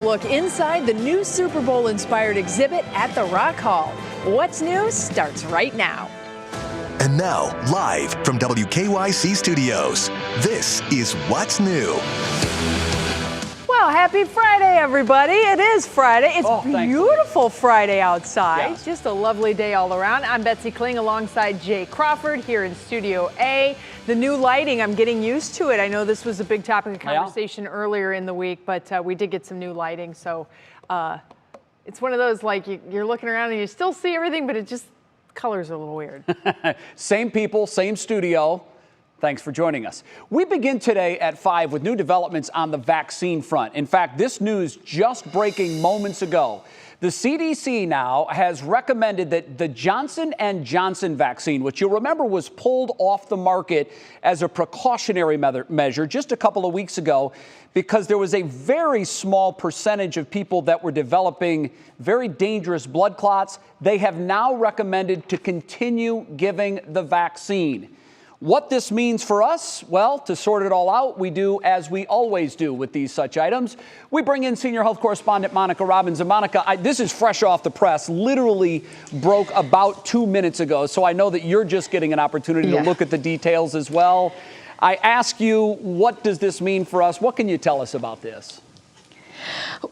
Look inside the new Super Bowl inspired exhibit at the Rock Hall. What's New starts right now. And now, live from WKYC Studios, this is What's New. Well, happy Friday, everybody. It is Friday. It's beautiful Friday outside. Yes. Just a lovely day all around. I'm Betsy Kling alongside Jay Crawford here in Studio A. The new lighting, I'm getting used to it. I know this was a big topic of conversation earlier in the week, but we did get some new lighting. So it's one of those, like, you're looking around and you still see everything, but it just, colors are a little weird. Same people, same studio. Thanks for joining us. We begin today at 5 with new developments on the vaccine front. In fact, this news just breaking moments ago. The CDC now has recommended that the Johnson & Johnson vaccine, which you'll remember was pulled off the market as a precautionary measure just a couple of weeks ago because there was a very small percentage of people that were developing very dangerous blood clots. They have now recommended to continue giving the vaccine. What this means for us? Well, to sort it all out, we do as we always do with these such items. We bring in senior health correspondent Monica Robbins. And Monica, this is fresh off the press, literally broke about 2 minutes ago. So I know that you're just getting an opportunity to look at the details as well. I ask you, what does this mean for us? What can you tell us about this?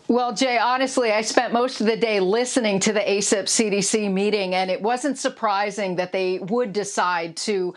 Well, Jay, honestly, I spent most of the day listening to the ACIP CDC meeting, and it wasn't surprising that they would decide to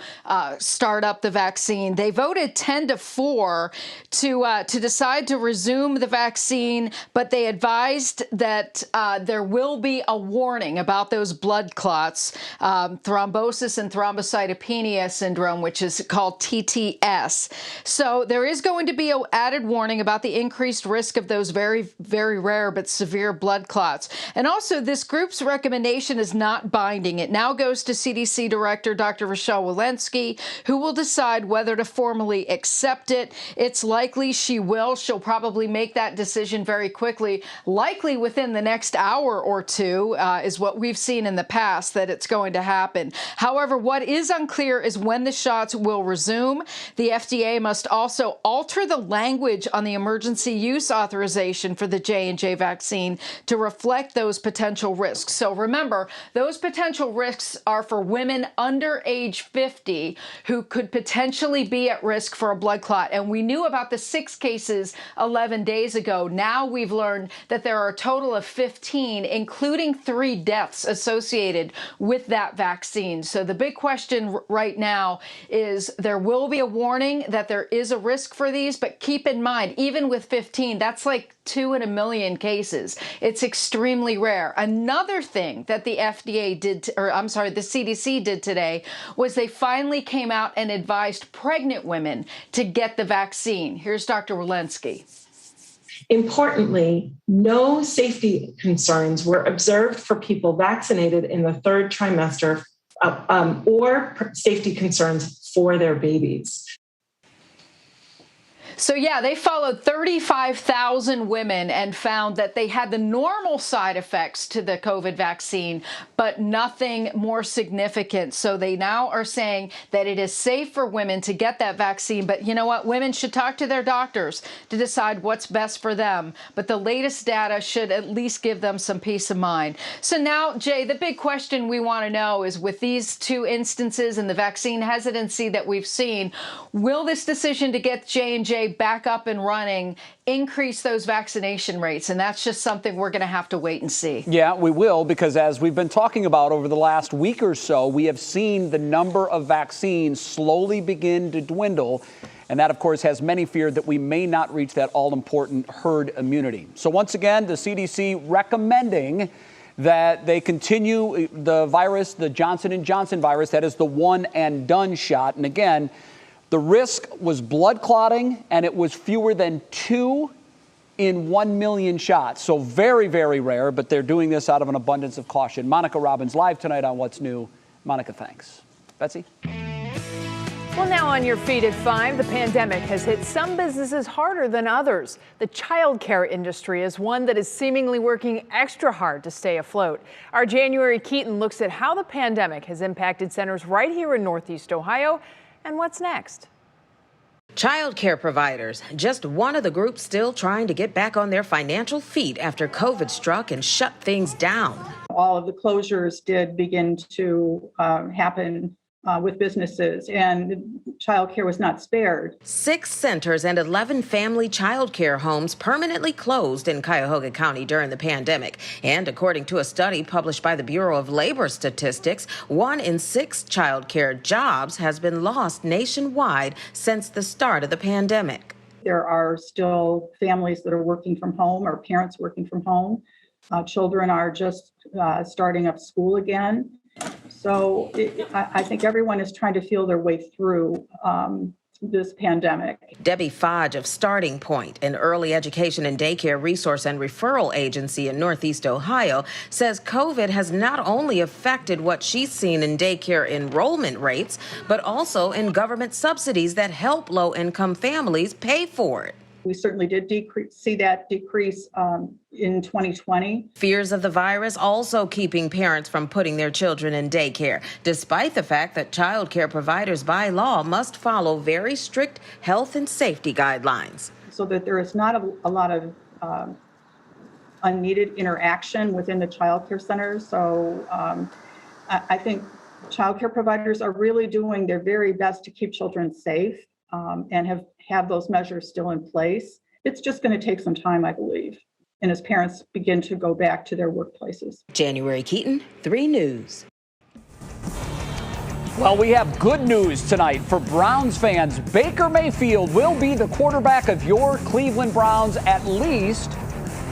start up the vaccine. They voted 10-4 to decide to resume the vaccine, but they advised that there will be a warning about those blood clots, thrombosis and thrombocytopenia syndrome, which is called TTS. So there is going to be an added warning about the increased risk of those very rare but severe blood clots. And also, this group's recommendation is not binding. It now goes to CDC Director Dr. Rochelle Walensky, who will decide whether to formally accept it. It's likely she will. She'll probably make that decision very quickly, likely within the next hour or two, is what we've seen in the past that it's going to happen. However, what is unclear is when the shots will resume. The FDA must also alter the language on the emergency use authorization for the J&J vaccine to reflect those potential risks. So remember, those potential risks are for women under age 50 who could potentially be at risk for a blood clot. And we knew about the 6 cases 11 days ago. Now we've learned that there are a total of 15, including 3 deaths associated with that vaccine. So the big question right now is there will be a warning that there is a risk for these, but keep in mind, even with 15, that's like 2 in a million cases. It's extremely rare. Another thing that the FDA did, the CDC did today was they finally came out and advised pregnant women to get the vaccine. Here's Dr. Walensky. Importantly, no safety concerns were observed for people vaccinated in the 3rd trimester or safety concerns for their babies. So yeah, they followed 35,000 women and found that they had the normal side effects to the COVID vaccine, but nothing more significant. So they now are saying that it is safe for women to get that vaccine. But you know what? Women should talk to their doctors to decide what's best for them. But the latest data should at least give them some peace of mind. So now, Jay, the big question we want to know is, with these 2 instances and the vaccine hesitancy that we've seen, will this decision to get J&J back up and running increase those vaccination rates? And that's just something we're going to have to wait and see. Yeah, we will, because as we've been talking about over the last week or so, we have seen the number of vaccines slowly begin to dwindle. And that, of course, has many feared that we may not reach that all-important herd immunity. So once again, the CDC recommending that they continue the virus, the Johnson & Johnson virus, that is the one and done shot. And again, the risk was blood clotting, and it was fewer than 2 in 1 million shots. So very, very rare, but they're doing this out of an abundance of caution. Monica Robbins live tonight on What's New. Monica, thanks. Betsy? Well, now on your feet at 5, the pandemic has hit some businesses harder than others. The childcare industry is one that is seemingly working extra hard to stay afloat. Our January Keaton looks at how the pandemic has impacted centers right here in Northeast Ohio and what's next. Childcare providers, just one of the groups still trying to get back on their financial feet after COVID struck and shut things down. All of the closures did begin to happen with businesses, and childcare was not spared. 6 centers and 11 family childcare homes permanently closed in Cuyahoga County during the pandemic. And according to a study published by the Bureau of Labor Statistics, 1 in 6 childcare jobs has been lost nationwide since the start of the pandemic. There are still families that are working from home or parents working from home. Children are just starting up school again. So I think everyone is trying to feel their way through this pandemic. Debbie Fodge of Starting Point, an early education and daycare resource and referral agency in Northeast Ohio, says COVID has not only affected what she's seen in daycare enrollment rates, but also in government subsidies that help low-income families pay for it. We certainly did see that decrease in 2020. Fears of the virus also keeping parents from putting their children in daycare, despite the fact that child care providers by law must follow very strict health and safety guidelines. So that there is not a lot of unneeded interaction within the child care centers. So I think child care providers are really doing their very best to keep children safe and have those measures still in place. It's just going to take some time, I believe, and as parents begin to go back to their workplaces. January Keaton, 3 News. Well, we have good news tonight for Browns fans. Baker Mayfield will be the quarterback of your Cleveland Browns at least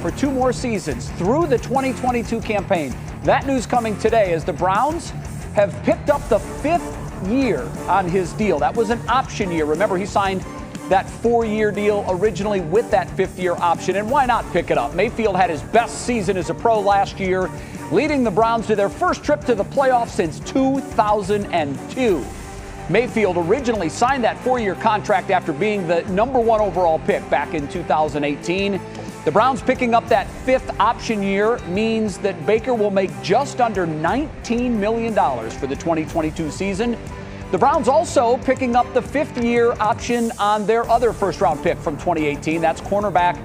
for 2 more seasons through the 2022 campaign. That news coming today as the Browns have picked up the 5th year on his deal. That was an option year. Remember, he signed that 4-year deal originally with that 5th-year option, and why not pick it up? Mayfield had his best season as a pro last year, leading the Browns to their first trip to the playoffs since 2002. Mayfield originally signed that 4-year contract after being the #1 overall pick back in 2018. The Browns picking up that 5th option year means that Baker will make just under $19 million for the 2022 season. The Browns also picking up the 5th-year option on their other first-round pick from 2018. That's cornerback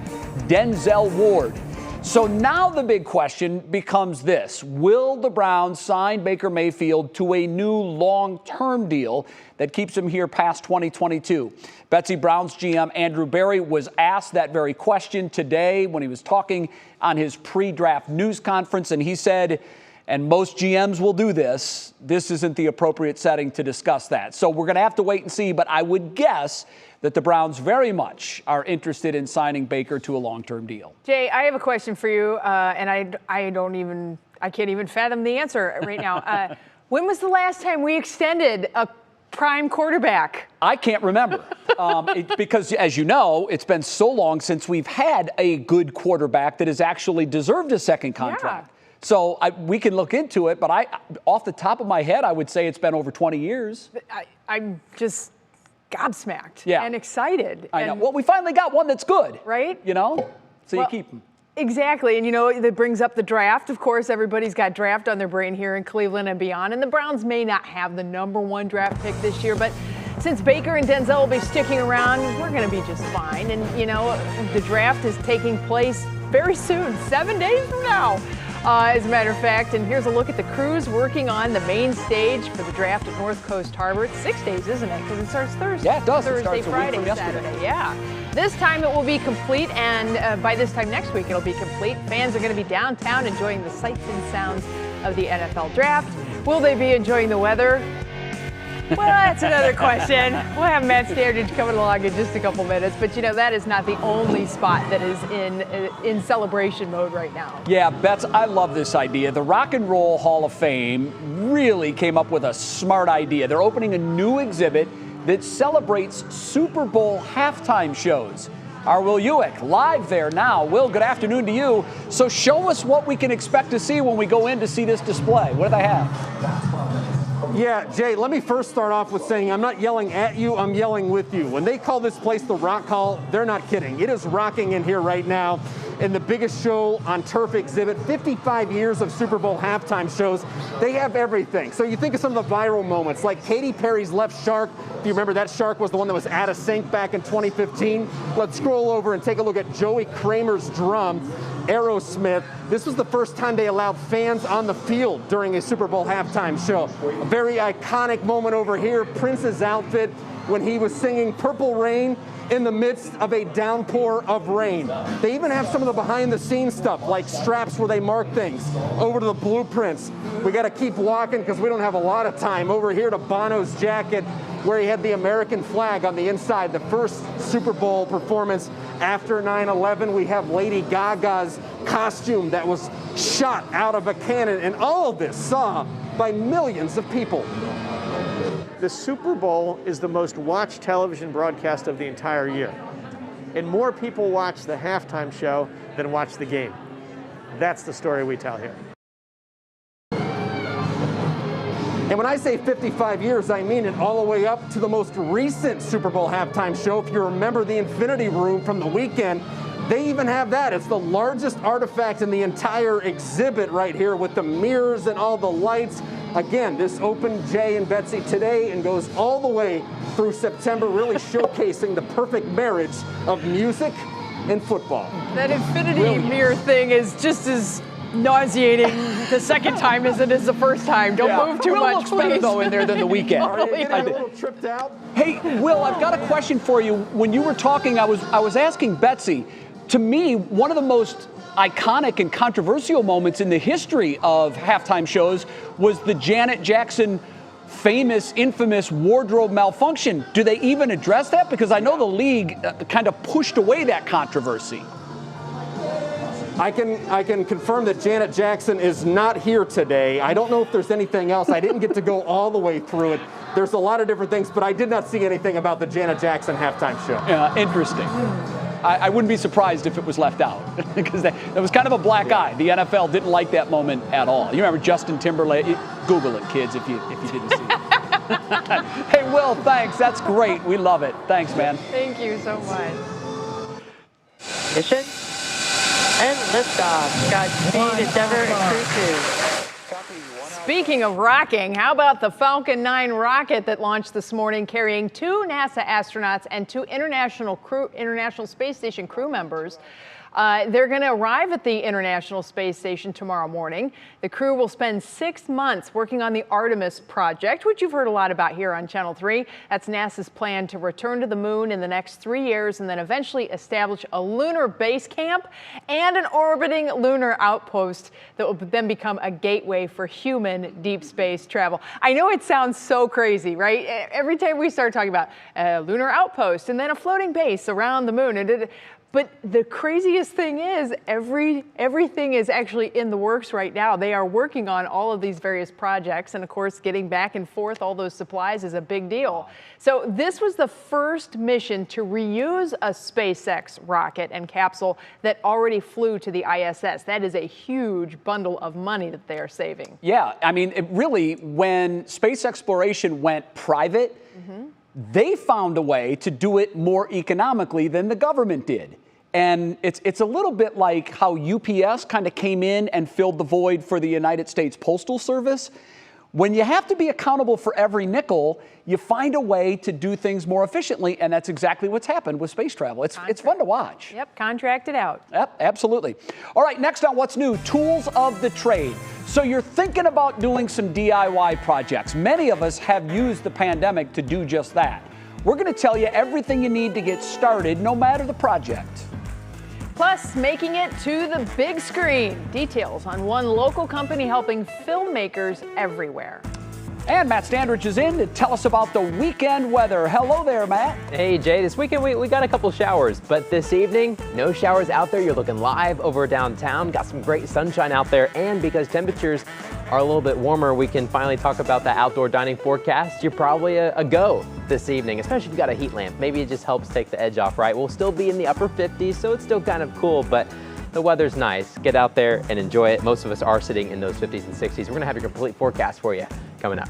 Denzel Ward. So now the big question becomes this. Will the Browns sign Baker Mayfield to a new long-term deal that keeps him here past 2022? Betsy, Browns GM Andrew Berry was asked that very question today when he was talking on his pre-draft news conference, and he said, and most GMs will do this isn't the appropriate setting to discuss that. So we're going to have to wait and see, but I would guess that the Browns very much are interested in signing Baker to a long-term deal. Jay, I have a question for you, and I can't even fathom the answer right now. When was the last time we extended a prime quarterback? I can't remember because, as you know, it's been so long since we've had a good quarterback that has actually deserved a second contract. Yeah. So we can look into it, but off the top of my head, I would say it's been over 20 years. I'm just gobsmacked and excited. I know. Well, we finally got one that's good. Right? You know? So you keep them. Exactly. And, you know, that brings up the draft. Of course, everybody's got draft on their brain here in Cleveland and beyond. And the Browns may not have the #1 draft pick this year, but since Baker and Denzel will be sticking around, we're going to be just fine. And, you know, the draft is taking place very soon, 7 days from now. As a matter of fact, and here's a look at the crews working on the main stage for the draft at North Coast Harbor. It's 6 days, isn't it? Because it starts Thursday. Yeah, it does. Thursday, Friday, Saturday. Yeah. This time it will be complete, and by this time next week it'll be complete. Fans are going to be downtown enjoying the sights and sounds of the NFL draft. Will they be enjoying the weather? Well, that's another question. We'll have Matt Standridge coming along in just a couple minutes. But, you know, that is not the only spot that is in celebration mode right now. Yeah, Bets, I love this idea. The Rock and Roll Hall of Fame really came up with a smart idea. They're opening a new exhibit that celebrates Super Bowl halftime shows. Our Will Ewick live there now. Will, good afternoon to you. So show us what we can expect to see when we go in to see this display. What do they have? Yeah, Jay, let me first start off with saying I'm not yelling at you, I'm yelling with you. When they call this place the Rock Hall, they're not kidding. It is rocking in here right now. in the biggest show on turf exhibit. 55 years of Super Bowl halftime shows. They have everything. So you think of some of the viral moments, like Katy Perry's Left Shark. If you remember, that shark was the one that was out of sync back in 2015. Let's scroll over and take a look at Joey Kramer's drum. Aerosmith. This was the first time they allowed fans on the field during a Super Bowl halftime show. A very iconic moment over here. Prince's outfit when he was singing Purple Rain in the midst of a downpour of rain. They even have some of the behind the scenes stuff, like straps where they mark things. Over to the blueprints. We got to keep walking because we don't have a lot of time. Over here to Bono's jacket, where he had the American flag on the inside. The first Super Bowl performance after 9/11. We have Lady Gaga's costume that was shot out of a cannon, and all of this saw by millions of people. The Super Bowl is the most watched television broadcast of the entire year. And more people watch the halftime show than watch the game. That's the story we tell here. And when I say 55 years, I mean it all the way up to the most recent Super Bowl halftime show. If you remember the Infinity Room from the weekend, they even have that. It's the largest artifact in the entire exhibit right here with the mirrors and all the lights. Again, this opened Jay and Betsy today and goes all the way through September, really showcasing the perfect marriage of music and football. That infinity mirror thing is just as nauseating the second time as it is the first time. Don't move too much, looks better, please. though, in there than the weekend. Are you getting a little tripped out? Hey, Will, I've got a question for you. When you were talking, I was asking Betsy. To me, one of the most iconic and controversial moments in the history of halftime shows was the Janet Jackson famous, infamous wardrobe malfunction. Do they even address that? Because I know the league kind of pushed away that controversy. I can confirm that Janet Jackson is not here today. I don't know if there's anything else. I didn't get to go all the way through it. There's a lot of different things, but I did not see anything about the Janet Jackson halftime show. Interesting. I wouldn't be surprised if it was left out because that was kind of a black eye. The NFL didn't like that moment at all. You remember Justin Timberlake? Google it, kids, if you didn't see it. Hey, Will, thanks. That's great. We love it. Thanks, man. Thank you so much. Mission and liftoff. Godspeed, Endeavour, and Crew 2. Speaking of rocking, how about the Falcon 9 rocket that launched this morning carrying 2 NASA astronauts and 2 International Space Station crew members? They're going to arrive at the International Space Station tomorrow morning. The crew will spend 6 months working on the Artemis project, which you've heard a lot about here on Channel 3. That's NASA's plan to return to the moon in the next 3 years and then eventually establish a lunar base camp and an orbiting lunar outpost that will then become a gateway for human deep space travel. I know it sounds so crazy, right? Every time we start talking about a lunar outpost and then a floating base around the moon, but the craziest thing is everything is actually in the works right now. They are working on all of these various projects. And of course, getting back and forth all those supplies is a big deal. So this was the first mission to reuse a SpaceX rocket and capsule that already flew to the ISS. That is a huge bundle of money that they are saving. Yeah, I mean, it really, when space exploration went private, they found a way to do it more economically than the government did. And it's a little bit like how UPS kind of came in and filled the void for the United States Postal Service. When you have to be accountable for every nickel, you find a way to do things more efficiently, and that's exactly what's happened with space travel. It's fun to watch. Yep, contract it out. Yep, absolutely. All right, next on What's New, tools of the trade. So you're thinking about doing some DIY projects. Many of us have used the pandemic to do just that. We're going to tell you everything you need to get started, no matter the project. Plus, making it to the big screen. Details on one local company helping filmmakers everywhere. And Matt Standridge is in to tell us about the weekend weather. Hello there, Matt. Hey, Jay. This weekend we got a couple showers, but this evening, no showers out there. You're looking live over downtown. Got some great sunshine out there, and because temperatures are a little bit warmer, we can finally talk about the outdoor dining forecast. You're probably a go this evening, especially if you've got a heat lamp. Maybe it just helps take the edge off, right? We'll still be in the upper 50s, so it's still kind of cool, but the weather's nice. Get out there and enjoy it. Most of us are sitting in those 50s and 60s. We're going to have your complete forecast for you coming up.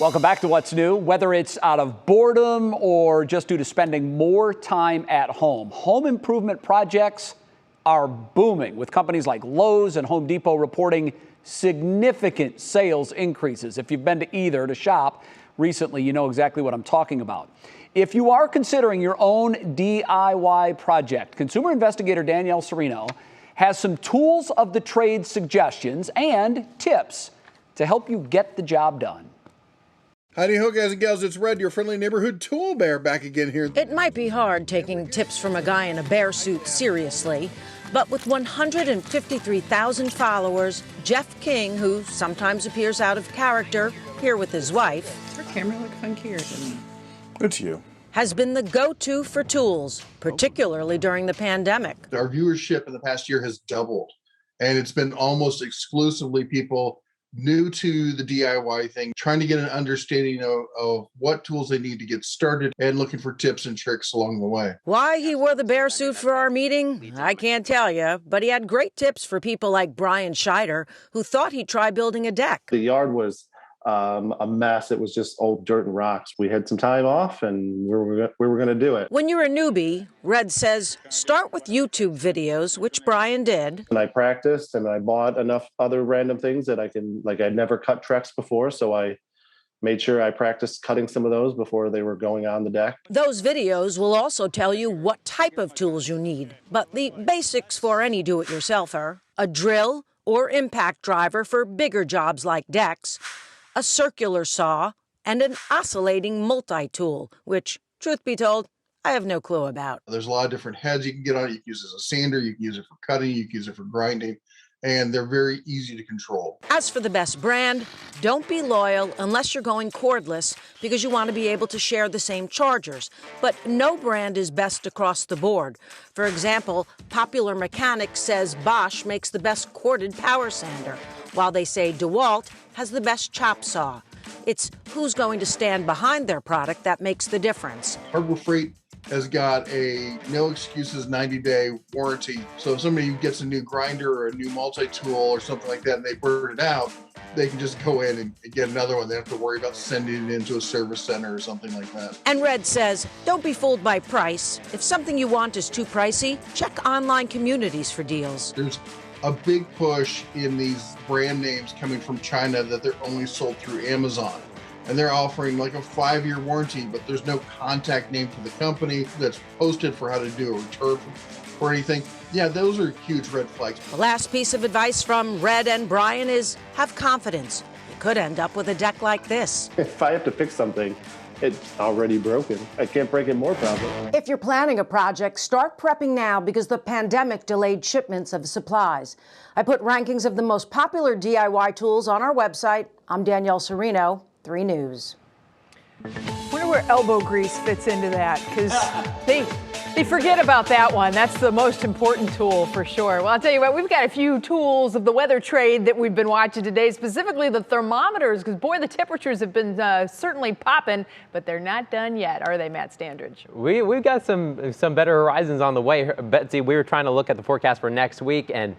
Welcome back to What's New. Whether it's out of boredom or just due to spending more time at home improvement projects are booming, with companies like Lowe's and Home Depot reporting significant sales increases. If you've been to either to shop recently, you know exactly what I'm talking about. If you are considering your own DIY project, consumer investigator Danielle Serino has some tools of the trade suggestions and tips to help you get the job done. Howdy ho, guys and gals, it's Red, your friendly neighborhood tool bear, back again here. It might be hard taking tips from a guy in a bear suit seriously, but with 153,000 followers, Jeff King, who sometimes appears out of character here with his wife, her camera look funky or something? It's you. Has been the go-to for tools, particularly during the pandemic. Our viewership in the past year has doubled, and it's been almost exclusively people new to the DIY thing, trying to get an understanding of what tools they need to get started and looking for tips and tricks along the way. Why he wore the bear suit for our meeting, I can't tell you, but he had great tips for people like Brian Scheider, who thought he'd try building a deck. The yard was a mess. It was just old dirt and rocks. We had some time off and we were going to do it. When you're a newbie, Red says, start with YouTube videos, which Brian did. And I practiced and I bought enough other random things that I can, like I'd never cut Trex before. So I made sure I practiced cutting some of those before they were going on the deck. Those videos will also tell you what type of tools you need. But the basics for any do-it-yourselfer: a drill or impact driver for bigger jobs like decks, a circular saw, and an oscillating multi-tool, which, truth be told, I have no clue about. There's a lot of different heads you can get on it. You can use it as a sander, you can use it for cutting, you can use it for grinding, and they're very easy to control. As for the best brand, don't be loyal unless you're going cordless, because you want to be able to share the same chargers. But no brand is best across the board. For example, Popular Mechanics says Bosch makes the best corded power sander, while they say DeWalt has the best chop saw. It's who's going to stand behind their product that makes the difference. Harbor Freight has got a no excuses 90-day warranty. So if somebody gets a new grinder or a new multi-tool or something like that and they burn it out, they can just go in and get another one. They don't have to worry about sending it into a service center or something like that. And Red says, don't be fooled by price. If something you want is too pricey, check online communities for deals. There's a big push in these brand names coming from China that they're only sold through Amazon. And they're offering like a 5-year warranty, but there's no contact name for the company that's posted for how to do a return or anything. Yeah, those are huge red flags. The last piece of advice from Red and Brian is have confidence. You could end up with a deck like this. If I have to fix something, it's already broken. I can't break it more, probably. If you're planning a project, start prepping now because the pandemic delayed shipments of supplies. I put rankings of the most popular DIY tools on our website. I'm Danielle Serino, 3 News. I wonder where elbow grease fits into that, because they forget about that one. That's the most important tool for sure. Well, I'll tell you what, we've got a few tools of the weather trade that we've been watching today, specifically the thermometers, because boy, the temperatures have been certainly popping, but they're not done yet, are they, Matt Standridge? We've got some better horizons on the way. Betsy, we were trying to look at the forecast for next week, and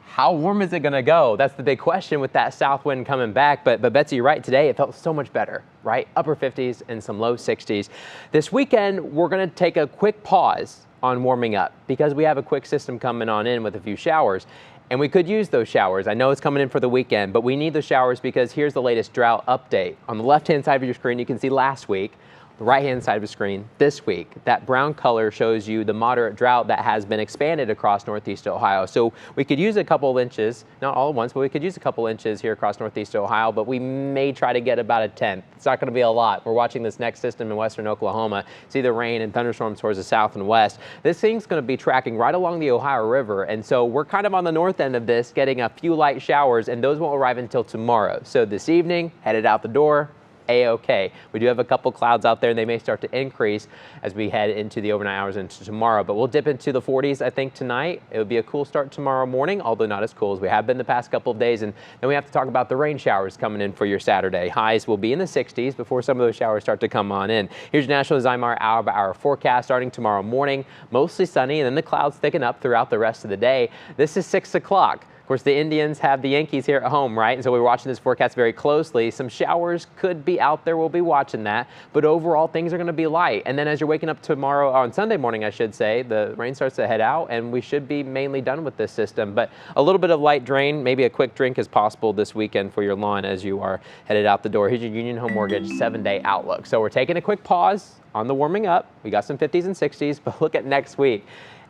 how warm is it going to go? That's the big question with that south wind coming back. But Betsy, you're right. Today, it felt so much better, right? Upper 50s and some low 60s. This weekend, we're going to take a quick pause on warming up because we have a quick system coming on in with a few showers. And we could use those showers. I know it's coming in for the weekend, but we need the showers because here's the latest drought update. On the left-hand side of your screen, you can see last week. The right-hand side of the screen this week, that brown color shows you the moderate drought that has been expanded across Northeast Ohio. So we could use a couple of inches, not all at once, but we could use a couple inches here across Northeast Ohio, but we may try to get about a tenth. It's not going to be a lot. We're watching this next system in western Oklahoma. See the rain and thunderstorms towards the south and west. This thing's going to be tracking right along the Ohio River, and so we're kind of on the north end of this, getting a few light showers, and those won't arrive until tomorrow. So this evening, headed out the door, A-OK. We do have a couple clouds out there, and they may start to increase as we head into the overnight hours into tomorrow. But we'll dip into the 40s, I think, tonight. It would be a cool start tomorrow morning, although not as cool as we have been the past couple of days. And then we have to talk about the rain showers coming in for your Saturday. Highs will be in the 60s before some of those showers start to come on in. Here's your National Zymar hour-by-hour forecast starting tomorrow morning. Mostly sunny, and then the clouds thicken up throughout the rest of the day. This is 6 o'clock. Of course, the Indians have the Yankees here at home, right? And so we're watching this forecast very closely. Some showers could be out there. We'll be watching that. But overall, things are going to be light. And then as you're waking up tomorrow, on Sunday morning, I should say, the rain starts to head out, and we should be mainly done with this system. But a little bit of light drain, maybe a quick drink is possible this weekend for your lawn as you are headed out the door. Here's your Union Home Mortgage 7-day outlook. So we're taking a quick pause on the warming up. We got some 50s and 60s, but look at next week.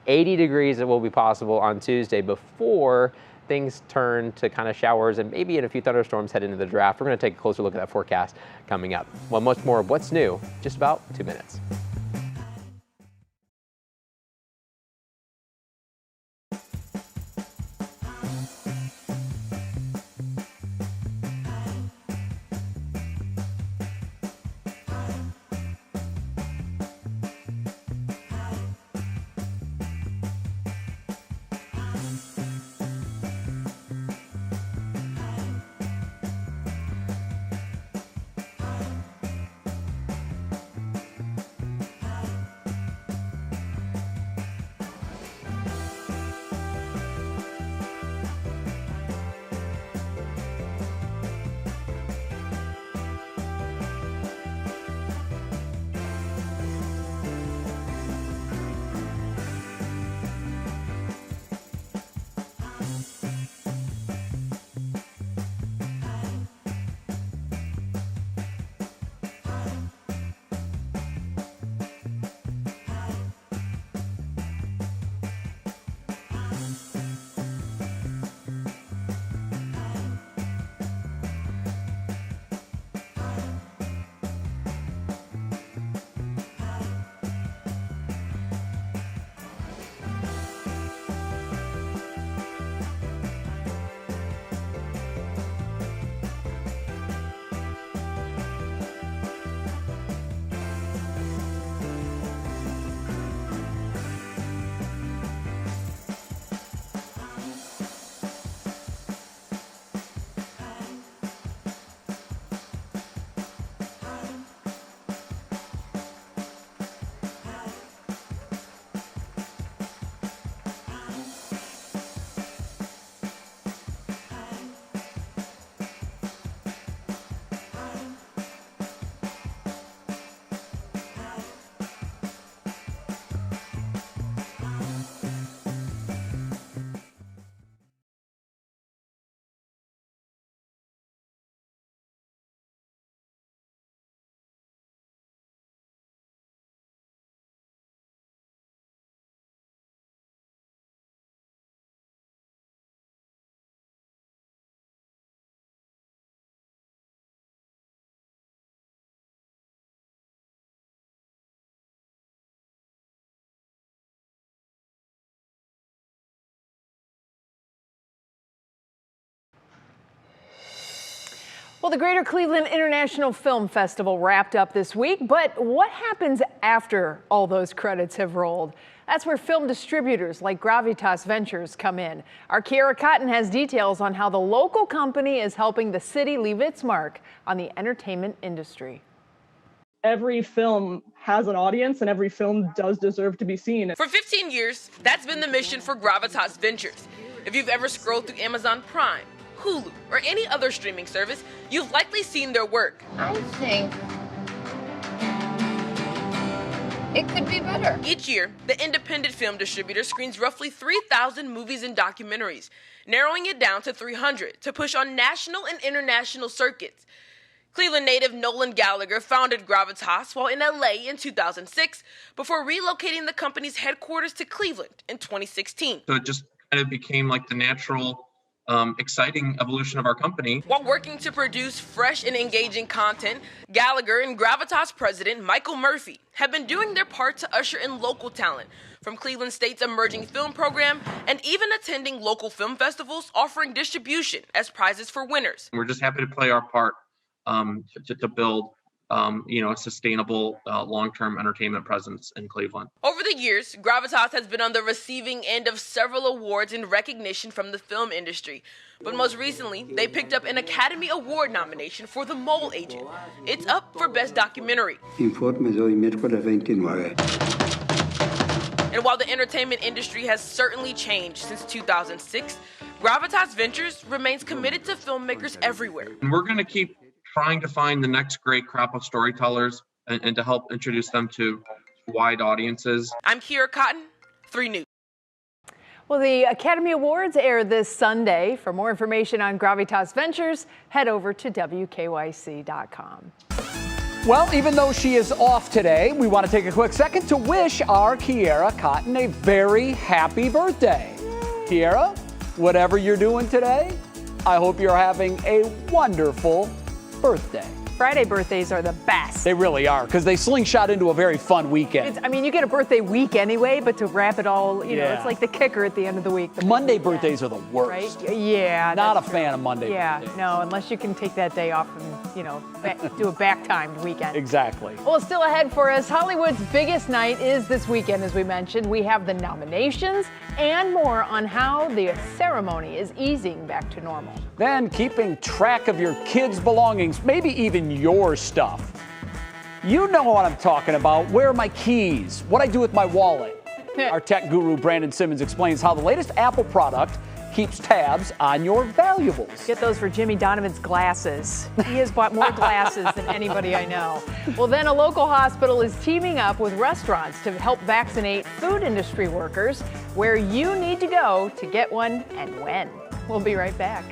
80 degrees it will be possible on Tuesday before things turn to kind of showers and maybe in a few thunderstorms head into the draft. We're going to take a closer look at that forecast coming up. Well, much more of what's new, just about 2 minutes. Well, the Greater Cleveland International Film Festival wrapped up this week, but what happens after all those credits have rolled? That's where film distributors like Gravitas Ventures come in. Our Kiara Cotton has details on how the local company is helping the city leave its mark on the entertainment industry. Every film has an audience and every film does deserve to be seen. For 15 years, that's been the mission for Gravitas Ventures. If you've ever scrolled through Amazon Prime, Hulu, or any other streaming service, you've likely seen their work. I think it could be better. Each year, the independent film distributor screens roughly 3,000 movies and documentaries, narrowing it down to 300 to push on national and international circuits. Cleveland native Nolan Gallagher founded Gravitas while in LA in 2006 before relocating the company's headquarters to Cleveland in 2016. So it just kind of became like the natural exciting evolution of our company. While working to produce fresh and engaging content, Gallagher and Gravitas president Michael Murphy have been doing their part to usher in local talent, from Cleveland State's emerging film program and even attending local film festivals offering distribution as prizes for winners. We're just happy to play our part to build a sustainable long-term entertainment presence in Cleveland. Over the years, Gravitas has been on the receiving end of several awards and recognition from the film industry. But most recently, they picked up an Academy Award nomination for The Mole Agent. It's up for Best Documentary. Informe de hoy, miércoles 29. And while the entertainment industry has certainly changed since 2006, Gravitas Ventures remains committed to filmmakers everywhere. And we're going to keep trying to find the next great crop of storytellers and to help introduce them to wide audiences. I'm Kira Cotton, 3 News. Well, the Academy Awards air this Sunday. For more information on Gravitas Ventures, head over to WKYC.com. Well, even though she is off today, we want to take a quick second to wish our Kiera Cotton a very happy birthday. Kiera, whatever you're doing today, I hope you're having a wonderful birthday. Friday birthdays are the best. They really are, because they slingshot into a very fun weekend. I mean, you get a birthday week anyway, but to wrap it all, you know, Yeah. it's like the kicker at the end of the week. Monday birthdays are the worst. Right? Yeah. Not a that's fan true. of Monday Yeah, birthdays. no, unless you can take that day off and, you know, do a back-timed weekend. Exactly. Well, still ahead for us, Hollywood's biggest night is this weekend, as we mentioned. We have the nominations and more on how the ceremony is easing back to normal. Then keeping track of your kids' belongings, maybe even your stuff. You know what I'm talking about. Where are my keys? What I do with my wallet? Our tech guru, Brandon Simmons, explains how the latest Apple product keeps tabs on your valuables. Get those for Jimmy Donovan's glasses. He has bought more glasses than anybody I know. Well, then a local hospital is teaming up with restaurants to help vaccinate food industry workers. Where you need to go to get one and when. We'll be right back.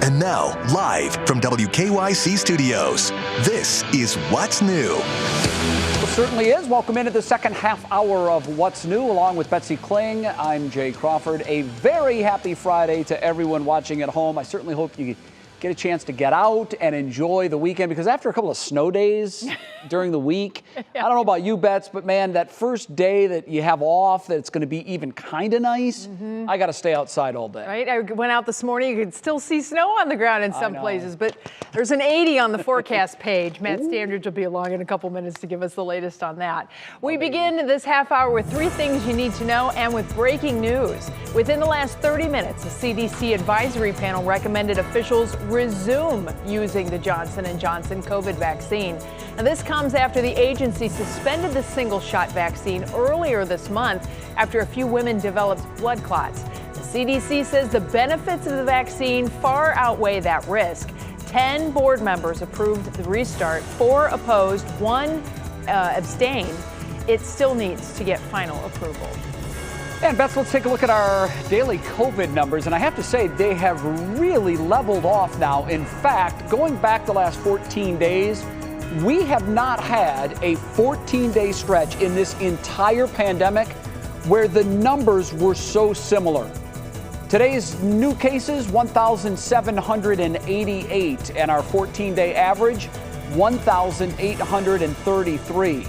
And now, live from WKYC Studios, this is What's New. It certainly is. Welcome into the second half hour of What's New, along with Betsy Kling. I'm Jay Crawford. A very happy Friday to everyone watching at home. I certainly hope you get a chance to get out and enjoy the weekend, because after a couple of snow days during the week, I don't know about you, Bets, but man, that first day that you have off, that it's going to be even kind of nice, I got to stay outside all day. Right? I went out this morning. You could still see snow on the ground in some places, but there's an 80 on the forecast page. Matt Standridge will be along in a couple minutes to give us the latest on that. We begin this half hour with 3 things you need to know and with breaking news. Within the last 30 minutes, a CDC advisory panel recommended officials resume using the Johnson & Johnson COVID vaccine. And this comes after the agency suspended the single-shot vaccine earlier this month after a few women developed blood clots. The CDC says the benefits of the vaccine far outweigh that risk. 10 board members approved the restart, 4 opposed, 1 abstained. It still needs to get final approval. And Beth, let's take a look at our daily COVID numbers. And I have to say, they have really leveled off now. In fact, going back the last 14 days, we have not had a 14-day stretch in this entire pandemic where the numbers were so similar. Today's new cases, 1,788, and our 14-day average, 1,833.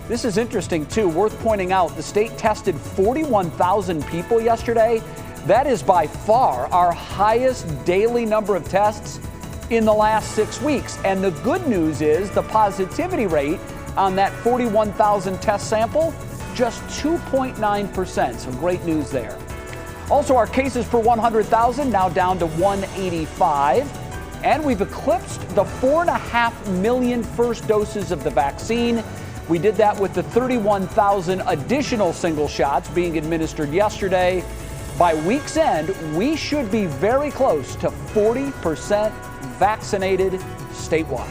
This is interesting, too. Worth pointing out, the state tested 41,000 people yesterday. That is by far our highest daily number of tests in the last 6 weeks. And the good news is the positivity rate on that 41,000 test sample, just 2.9%. So great news there. Also, our cases per 100,000 now down to 185. And we've eclipsed the 4.5 million first doses of the vaccine. We did that with the 31,000 additional single shots being administered yesterday. By week's end, we should be very close to 40% vaccinated statewide.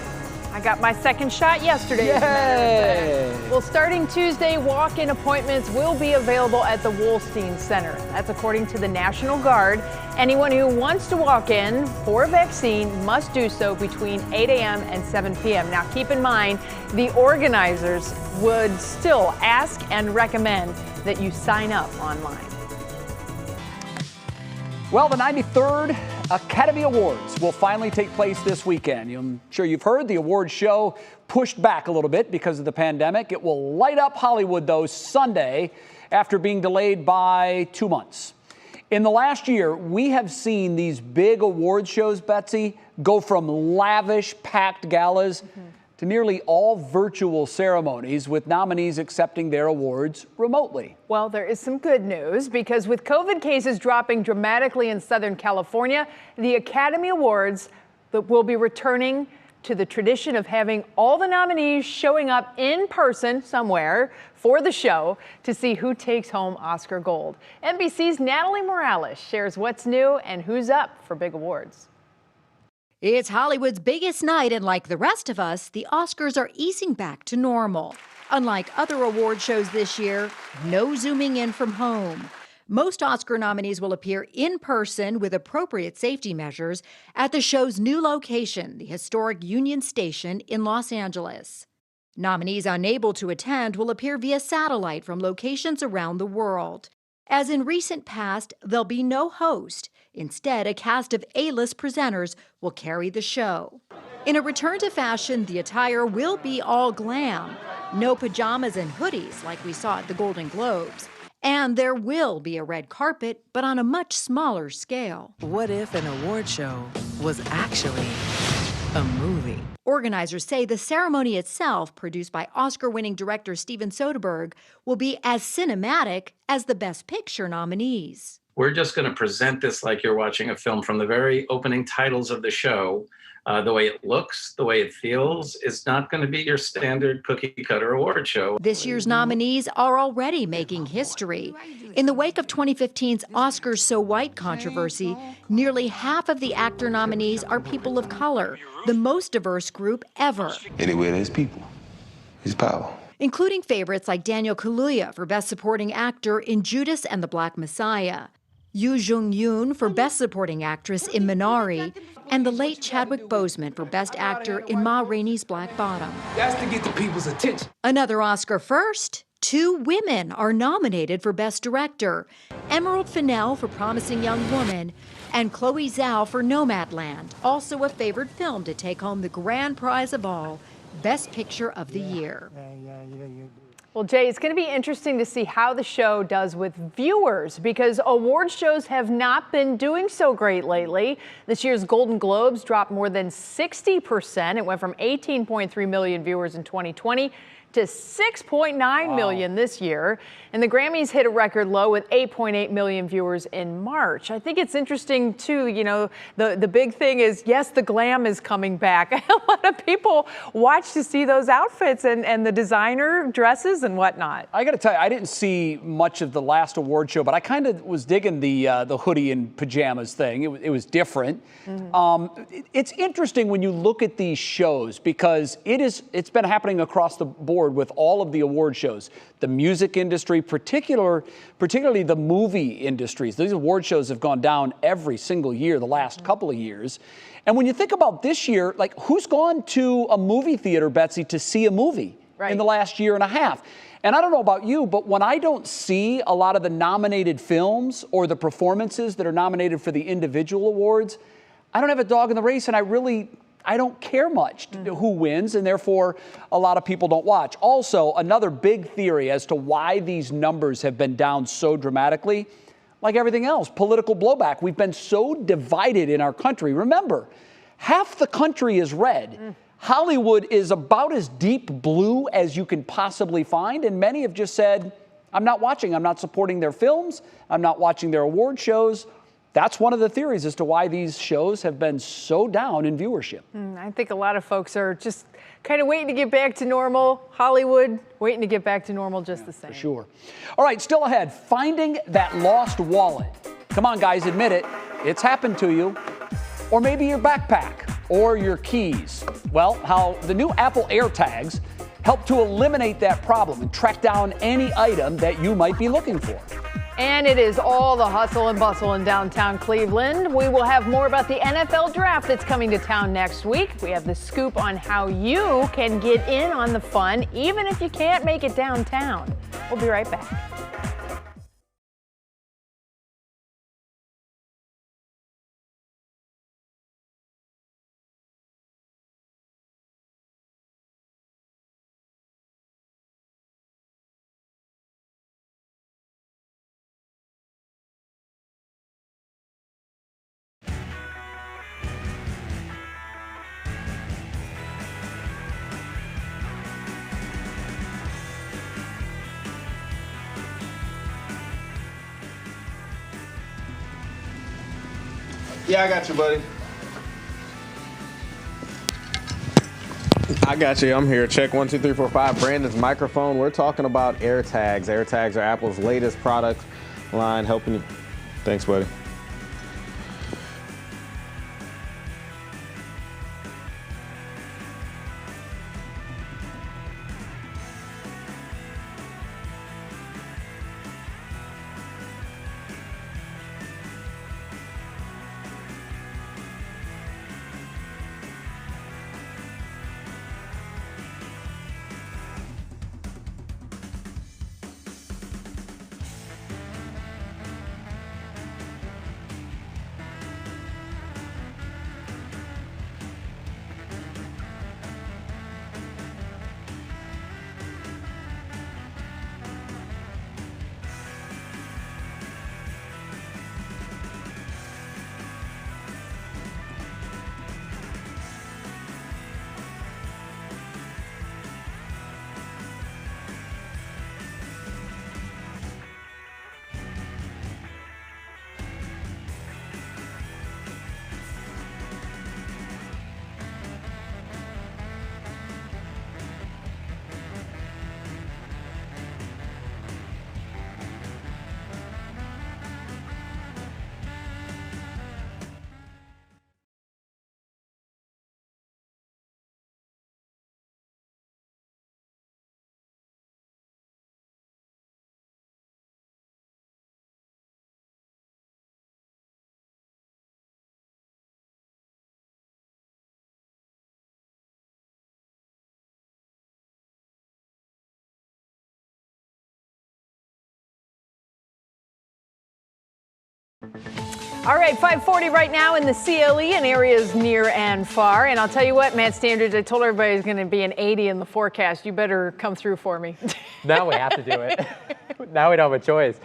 I got my second shot yesterday. Yay! Well, starting Tuesday, walk-in appointments will be available at the Wolstein Center. That's according to the National Guard. Anyone who wants to walk in for a vaccine must do so between 8 a.m. and 7 p.m. Now, keep in mind, the organizers would still ask and recommend that you sign up online. Well, the 93rd Academy Awards will finally take place this weekend. I'm sure you've heard the awards show pushed back a little bit because of the pandemic. It will light up Hollywood, though, Sunday after being delayed by 2 months. In the last year, we have seen these big award shows, Betsy, go from lavish, packed galas to nearly all virtual ceremonies with nominees accepting their awards remotely. Well, there is some good news because with COVID cases dropping dramatically in Southern California, the Academy Awards will be returning to the tradition of having all the nominees showing up in person somewhere for the show to see who takes home Oscar gold. NBC's Natalie Morales shares what's new and who's up for big awards. It's Hollywood's biggest night, and like the rest of us, the Oscars are easing back to normal. Unlike other award shows this year, no zooming in from home. Most Oscar nominees will appear in person with appropriate safety measures at the show's new location, the historic Union Station in Los Angeles. Nominees unable to attend will appear via satellite from locations around the world. As in recent past, there'll be no host. Instead, a cast of A-list presenters will carry the show. In a return to fashion, the attire will be all glam. No pajamas and hoodies like we saw at the Golden Globes. And there will be a red carpet, but on a much smaller scale. What if an award show was actually a movie? Organizers say the ceremony itself, produced by Oscar-winning director Steven Soderbergh, will be as cinematic as the Best Picture nominees. We're just going to present this like you're watching a film from the very opening titles of the show. The way it looks, the way it feels, is not going to be your standard cookie-cutter award show. This year's nominees are already making history. In the wake of 2015's Oscars So White controversy, nearly half of the actor nominees are people of color, the most diverse group ever. Anywhere there's people, there's power. Including favorites like Daniel Kaluuya for Best Supporting Actor in Judas and the Black Messiah, Yoo Jung-yoon for Best Supporting Actress in Minari, and the late Chadwick Boseman for Best Actor in Ma Rainey's Black Bottom. That's to get the people's attention. Another Oscar first. 2 women are nominated for Best Director. Emerald Fennell for Promising Young Woman, and Chloe Zhao for Nomadland, also a favored film to take home the grand prize of all, Best Picture of the Year. Well, Jay, it's going to be interesting to see how the show does with viewers because award shows have not been doing so great lately. This year's Golden Globes dropped more than 60%. It went from 18.3 million viewers in 2020 to 6.9 million this year. And the Grammys hit a record low with 8.8 million viewers in March. I think it's interesting, too, you know, the big thing is, yes, the glam is coming back. A lot of people watch to see those outfits and the designer dresses and whatnot. I got to tell you, I didn't see much of the last award show, but I kind of was digging the hoodie and pajamas thing. It was different. It's interesting when you look at these shows because it's been happening across the board with all of the award shows. The music industry, particularly the movie industries. These award shows have gone down every single year the last couple of years. And when you think about this year, like who's gone to a movie theater, Betsy, to see a movie in the last year and a half? And I don't know about you, but when I don't see a lot of the nominated films or the performances that are nominated for the individual awards, I don't have a dog in the race, and I don't care much who wins, and therefore a lot of people don't watch. Also, another big theory as to why these numbers have been down so dramatically, like everything else, political blowback. We've been so divided in our country. Remember, half the country is red. Hollywood is about as deep blue as you can possibly find, and many have just said, I'm not watching, I'm not supporting their films, I'm not watching their award shows. That's one of the theories as to why these shows have been so down in viewership. I think a lot of folks are just kind of waiting to get back to normal. Hollywood waiting to get back to normal just the same. For sure. All right, still ahead, finding that lost wallet. Come on, guys, admit it. It's happened to you. Or maybe your backpack or your keys. Well, how the new Apple AirTags help to eliminate that problem and track down any item that you might be looking for. And it is all the hustle and bustle in downtown Cleveland. We will have more about the NFL draft that's coming to town next week. We have the scoop on how you can get in on the fun, even if you can't make it downtown. We'll be right back. Yeah, I got you, buddy. I got you. I'm here. Check 1, 2, 3, 4, 5. Brandon's microphone. We're talking about AirTags. AirTags are Apple's latest product line, helping you. Thanks, buddy. All right, 540 right now in the CLE in areas near and far. And I'll tell you what, Matt Standards, I told everybody it's going to be an 80 in the forecast. You better come through for me. Now we have to do it. Now we don't have a choice.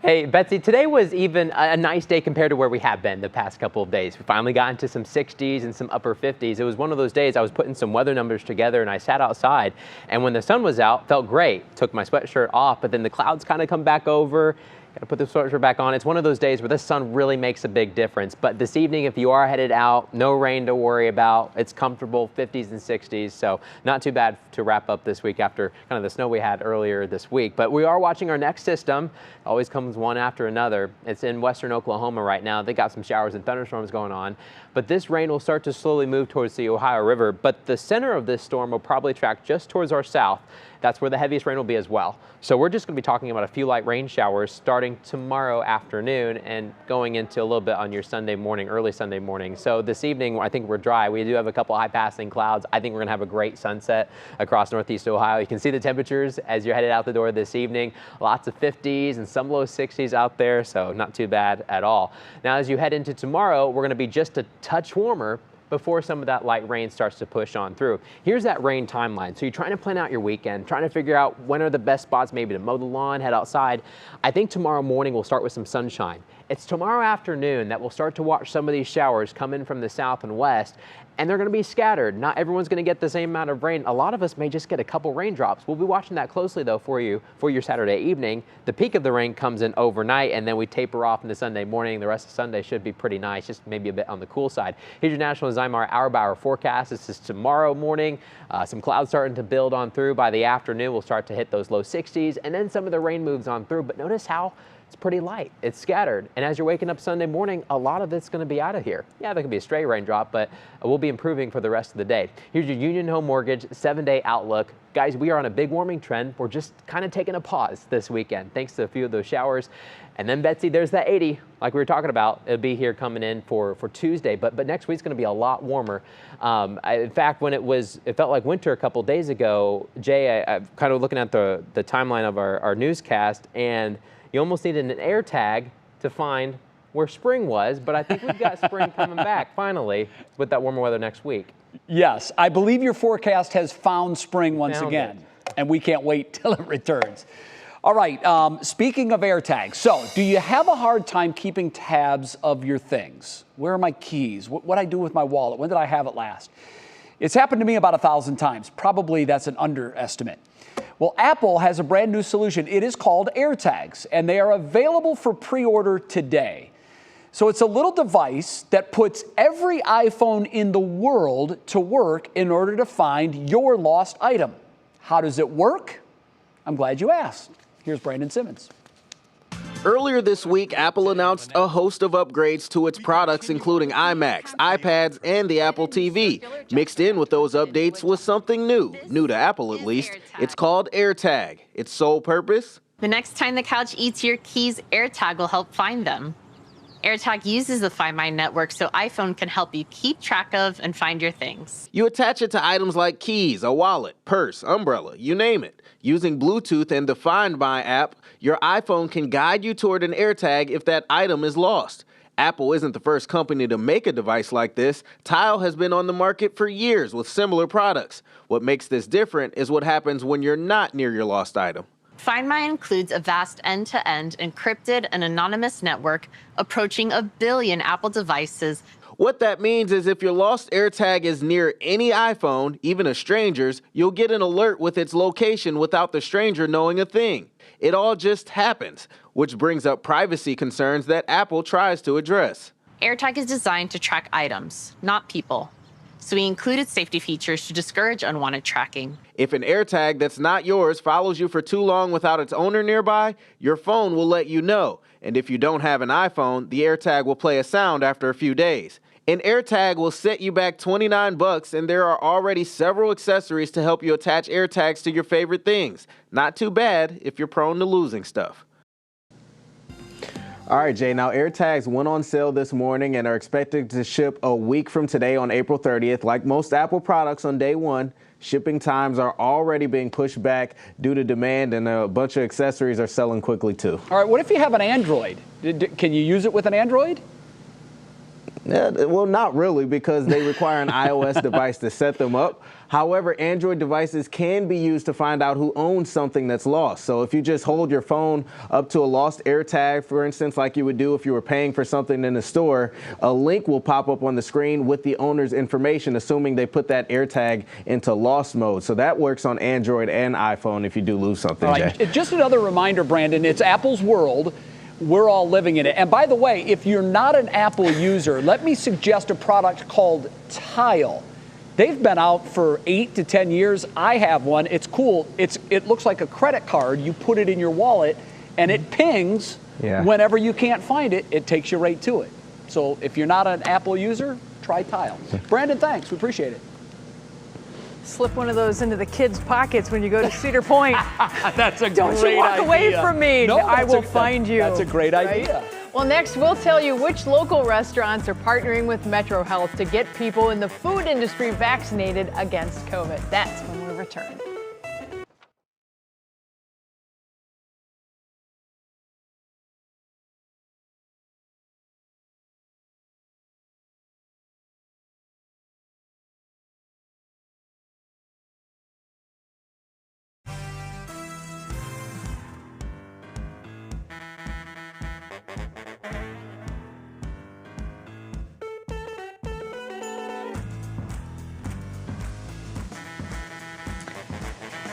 Hey, Betsy, today was even a nice day compared to where we have been the past couple of days. We finally got into some 60s and some upper 50s. It was one of those days I was putting some weather numbers together and I sat outside, and when the sun was out, felt great. Took my sweatshirt off, but then the clouds kind of come back over. Got to put the sweatshirt back on. It's one of those days where the sun really makes a big difference. But this evening, if you are headed out, no rain to worry about. It's comfortable, 50s and 60s, so not too bad to wrap up this week after kind of the snow we had earlier this week. But we are watching our next system. It always comes one after another. It's in western Oklahoma right now. They got some showers and thunderstorms going on. But this rain will start to slowly move towards the Ohio River. But the center of this storm will probably track just towards our south. That's where the heaviest rain will be as well. So we're just going to be talking about a few light rain showers starting tomorrow afternoon and going into a little bit on your Sunday morning, early Sunday morning. So this evening, I think we're dry. We do have a couple high passing clouds. I think we're going to have a great sunset across northeast Ohio. You can see the temperatures as you're headed out the door this evening. Lots of 50s and some low 60s out there, so not too bad at all. Now, as you head into tomorrow, we're going to be just a touch warmer before some of that light rain starts to push on through. Here's that rain timeline. So you're trying to plan out your weekend, trying to figure out when are the best spots maybe to mow the lawn, head outside. I think tomorrow morning we'll start with some sunshine. It's tomorrow afternoon that we'll start to watch some of these showers come in from the south and west, and they're going to be scattered. Not everyone's going to get the same amount of rain. A lot of us may just get a couple raindrops. We'll be watching that closely though for you for your Saturday evening. The peak of the rain comes in overnight, and then we taper off into Sunday morning. The rest of Sunday should be pretty nice, just maybe a bit on the cool side. Here's your National Zymar hour-by-hour forecast. This is tomorrow morning. Some clouds starting to build on through. By the afternoon, we'll start to hit those low 60s, and then some of the rain moves on through. But notice how it's pretty light. It's scattered. And as you're waking up Sunday morning, a lot of it's going to be out of here. Yeah, there could be a stray raindrop, but we'll be improving for the rest of the day. Here's your Union Home Mortgage 7-day outlook. Guys, we are on a big warming trend. We're just kind of taking a pause this weekend, thanks to a few of those showers. And then, Betsy, there's that 80, like we were talking about. It'll be here coming in for Tuesday, but next week's going to be a lot warmer. In fact, when it felt like winter a couple days ago, Jay, I'm kind of looking at the timeline of our newscast, and you almost needed an AirTag to find where spring was, but I think we've got spring coming back finally with that warmer weather next week. Yes, I believe your forecast has found spring once again, and we can't wait till it returns. All right, speaking of AirTags, so do you have a hard time keeping tabs of your things? Where are my keys? What I do with my wallet? When did I have it last? It's happened to me about 1,000 times. Probably that's an underestimate. Well, Apple has a brand new solution. It is called AirTags, and they are available for pre-order today. So it's a little device that puts every iPhone in the world to work in order to find your lost item. How does it work? I'm glad you asked. Here's Brandon Simmons. Earlier this week, Apple announced a host of upgrades to its products, including iMacs, iPads, and the Apple TV. Mixed in with those updates was something new to Apple at least. It's called AirTag. Its sole purpose? The next time the couch eats your keys, AirTag will help find them. AirTag uses the Find My network so iPhone can help you keep track of and find your things. You attach it to items like keys, a wallet, purse, umbrella, you name it. Using Bluetooth and the Find My app, your iPhone can guide you toward an AirTag if that item is lost. Apple isn't the first company to make a device like this. Tile has been on the market for years with similar products. What makes this different is what happens when you're not near your lost item. Find My includes a vast end-to-end encrypted and anonymous network approaching 1 billion Apple devices. What that means is if your lost AirTag is near any iPhone, even a stranger's, you'll get an alert with its location without the stranger knowing a thing. It all just happens, which brings up privacy concerns that Apple tries to address. AirTag is designed to track items, not people. So we included safety features to discourage unwanted tracking. If an AirTag that's not yours follows you for too long without its owner nearby, your phone will let you know. And if you don't have an iPhone, the AirTag will play a sound after a few days. An AirTag will set you back $29, and there are already several accessories to help you attach AirTags to your favorite things. Not too bad if you're prone to losing stuff. All right, Jay, now AirTags went on sale this morning and are expected to ship a week from today on April 30th. Like most Apple products on day one, shipping times are already being pushed back due to demand, and a bunch of accessories are selling quickly too. All right, what if you have an Android? Can you use it with an Android? Yeah, well, not really, because they require an iOS device to set them up. However, Android devices can be used to find out who owns something that's lost. So if you just hold your phone up to a lost AirTag, for instance, like you would do if you were paying for something in the store, a link will pop up on the screen with the owner's information, assuming they put that AirTag into lost mode. So that works on Android and iPhone if you do lose something, All right. Jay. Just another reminder, Brandon, it's Apple's world. We're all living in it. And by the way, if you're not an Apple user, let me suggest a product called Tile. They've been out for 8 to 10 years. I have one. It's cool. It looks like a credit card. You put it in your wallet, and it pings whenever you can't find it. It takes you right to it. So if you're not an Apple user, try Tile. Brandon, thanks. We appreciate it. Slip one of those into the kids' pockets when you go to Cedar Point. That's a Don't great you walk idea. away from me. No, I will find you. That's a great idea. Well, next we'll tell you which local restaurants are partnering with Metro Health to get people in the food industry vaccinated against COVID. That's when we return.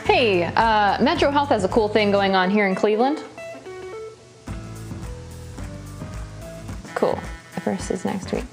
Hey, Metro Health has a cool thing going on here in Cleveland. Cool. The first is next week.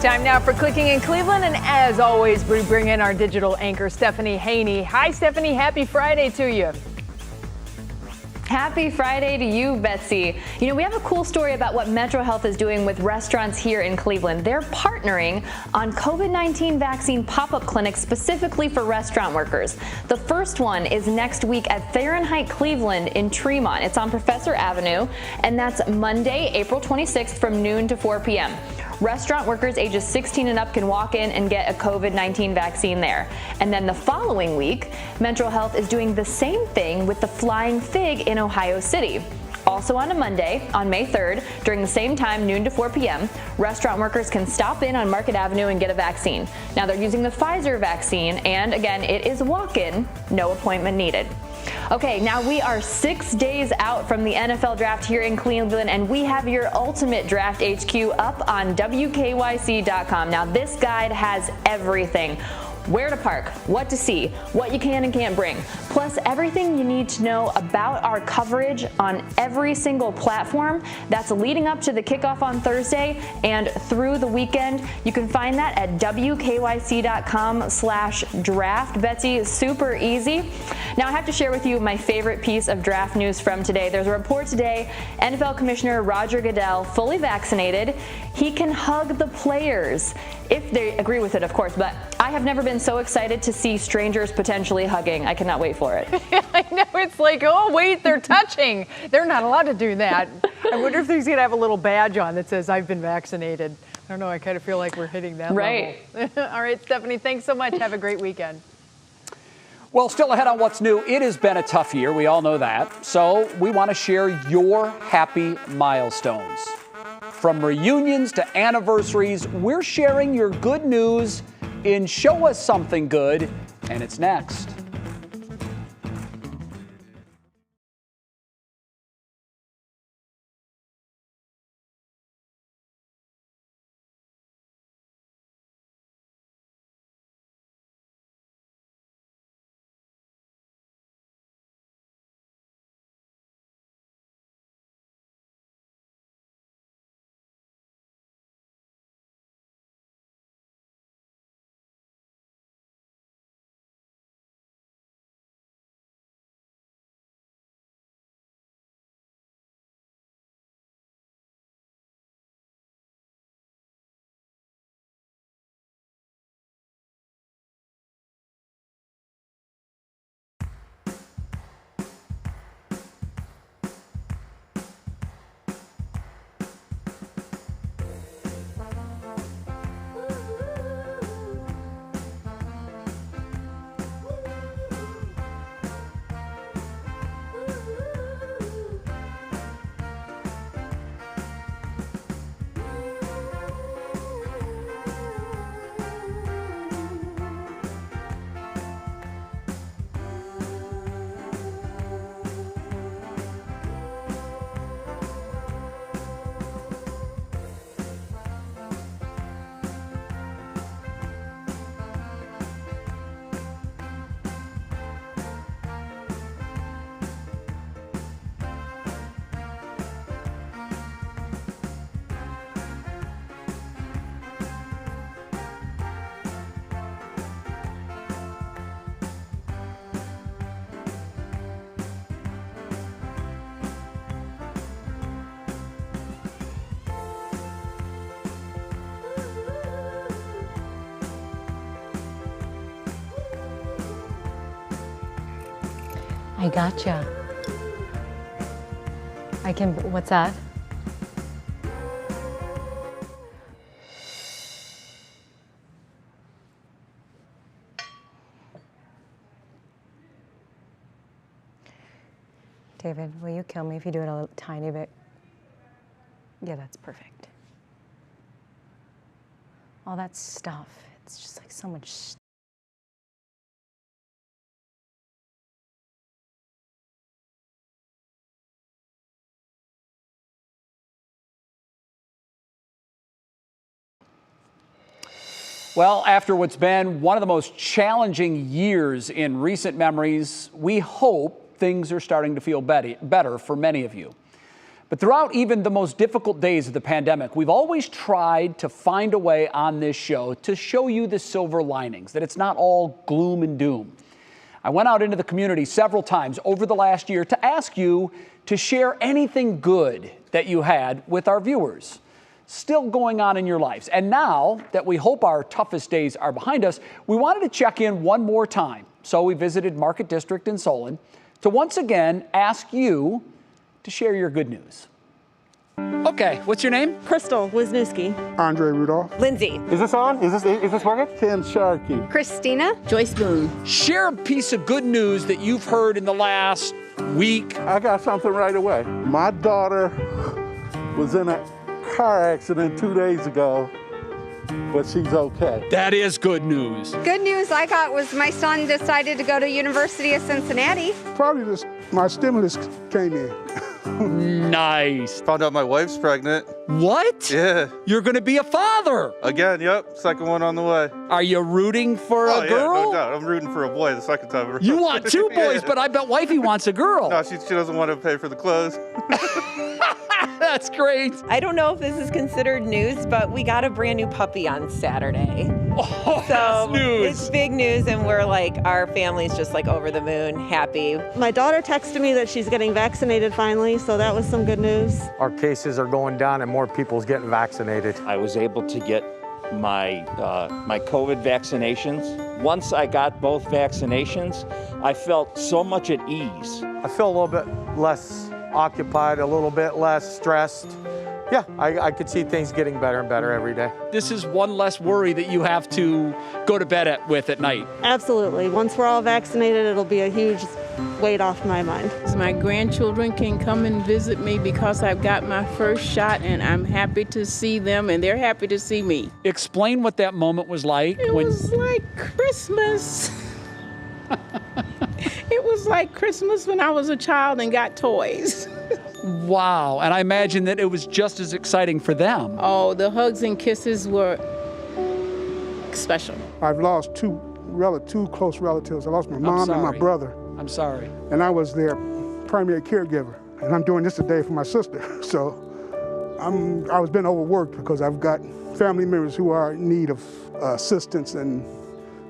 Time now for Clicking in Cleveland, and as always, we bring in our digital anchor, Stephanie Haney. Hi, Stephanie. Happy Friday to you. Happy Friday to you, Betsy. You know, we have a cool story about what Metro Health is doing with restaurants here in Cleveland. They're partnering on COVID-19 vaccine pop-up clinics specifically for restaurant workers. The first one is next week at Fahrenheit Cleveland in Tremont. It's on Professor Avenue, and that's Monday, April 26th from noon to 4 p.m. Restaurant workers ages 16 and up can walk in and get a COVID-19 vaccine there. And then the following week, Metro Health is doing the same thing with the Flying Fig in Ohio City. Also on a Monday, on May 3rd, during the same time, noon to 4 p.m., restaurant workers can stop in on Market Avenue and get a vaccine. Now they're using the Pfizer vaccine, and again, it is walk-in, no appointment needed. Okay, now we are 6 days out from the NFL draft here in Cleveland, and we have your ultimate draft HQ up on WKYC.com. Now, this guide has everything. where to park, what to see, what you can and can't bring, plus everything you need to know about our coverage on every single platform that's leading up to the kickoff on Thursday and through the weekend. You can find that at wkyc.com/draft. Betsy, super easy. Now I have to share with you my favorite piece of draft news from today. There's a report today, NFL Commissioner Roger Goodell, fully vaccinated. He can hug the players, if they agree with it, of course, but I have never been so excited to see strangers potentially hugging. I cannot wait for it. I know, it's like, oh, wait, they're touching. They're not allowed to do that. I wonder if he's going to have a little badge on that says, I've been vaccinated. I don't know, I kind of feel like we're hitting that right. level. All right, Stephanie, thanks so much. Have a great weekend. Well, still ahead on what's new. It has been a tough year. We all know that. So we want to share your happy milestones. From reunions to anniversaries, we're sharing your good news in Show Us Something Good, and it's next. I gotcha. I can, what's that? David, will you kill me if you do it a little, tiny bit? Yeah, that's perfect. All that stuff, it's just like so much stuff. Well, after what's been one of the most challenging years in recent memories, we hope things are starting to feel better for many of you. But throughout even the most difficult days of the pandemic, we've always tried to find a way on this show to show you the silver linings, that it's not all gloom and doom. I went out into the community several times over the last year to ask you to share anything good that you had with our viewers still going on in your lives. And now that we hope our toughest days are behind us, we wanted to check in one more time. So we visited Market District in Solon to once again ask you to share your good news. Okay, what's your name? Crystal Wisniewski. Andre Rudolph. Lindsay. Is this on? Is this working? Ken Sharkey. Christina. Joyce Boone. Share a piece of good news that you've heard in the last week. I got something right away. My daughter was in a car accident 2 days ago, but she's okay. That is good news. Good news I got was my son decided to go to University of Cincinnati. Probably just my stimulus came in. Nice. Found out my wife's pregnant. What? Yeah. You're going to be a father. Again, yep. Second one on the way. Are you rooting for a girl? Yeah, no doubt. I'm rooting for a boy the second time around. You want 2 boys, but I bet wifey wants a girl. No, she doesn't want to pay for the clothes. That's great. I don't know if this is considered news, but we got a brand new puppy on Saturday. Oh, so that's news. It's big news, and we're like, our family's just like over the moon, happy. My daughter texted me that she's getting vaccinated finally, so that was some good news. Our cases are going down and more people's getting vaccinated. I was able to get my COVID vaccinations. Once I got both vaccinations, I felt so much at ease. I feel a little bit less occupied, a little bit less stressed. Yeah, I could see things getting better and better every day. This is one less worry that you have to go to bed with at night. Absolutely. Once we're all vaccinated, it'll be a huge weight off my mind. My grandchildren can come and visit me because I've got my first shot, and I'm happy to see them, and they're happy to see me. Explain what that moment was like. It was like Christmas. It was like Christmas when I was a child and got toys. Wow, and I imagine that it was just as exciting for them. Oh, the hugs and kisses were special. I've lost two close relatives. I lost my mom and my brother. I'm sorry. And I was their primary caregiver. And I'm doing this today for my sister. So I was being overworked because I've got family members who are in need of assistance, and